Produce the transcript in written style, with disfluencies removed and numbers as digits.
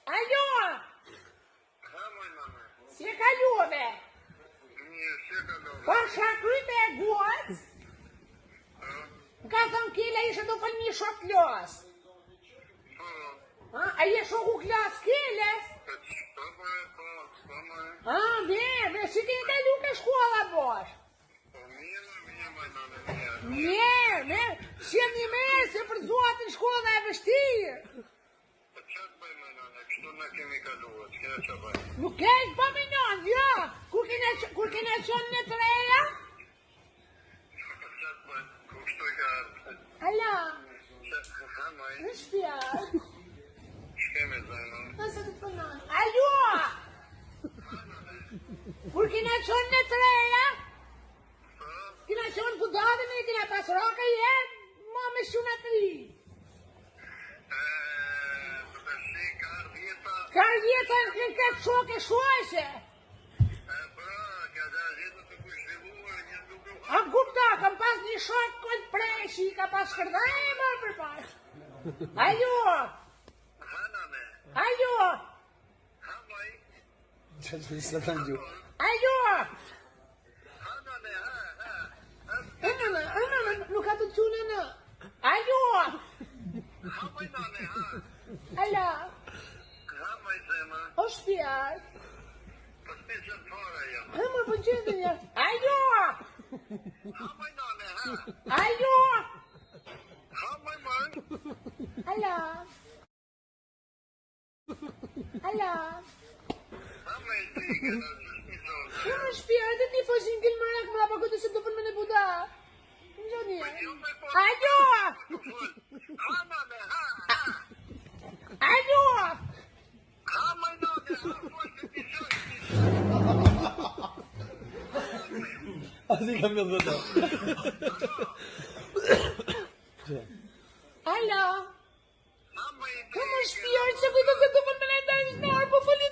Alo! Si e kalove? Po shakry me e guac? Ka thënë kile ishe do për një shok klas. A je shoku klas kiles? Be, si ti kalu ke shkolla bosh? Mirë, si një merë, se për zotin shkolla e vështirë. Nuk e që pa minon, jo, kur kene qënë në të reja? Alo, në shpjarë. Nëse të përnon. Alo, kur kene qënë në të reja? Kena qënë ku dadën e kena pas roka jetë, ma me shumë të ri. Kar vjeta në këtë shok e shuajse. A kupta, kam pas një shok këtë preshi, ka pas shkërdaj e mërë për pas. Alo! Alo! Alo! Nuk ka të qune në. Alo! Alo! O shpjarë. Më për qëtë një. Alo! Alo! Alo! Alo! Më shpjarë, të ti foshin këllë më rakë më rapa këtë se të për më në buda. Në gjoni e. Alo! Alo! Así cambió el voto. Alo? Më shpjarë, se këtë se të për më në ndarë, po fëllë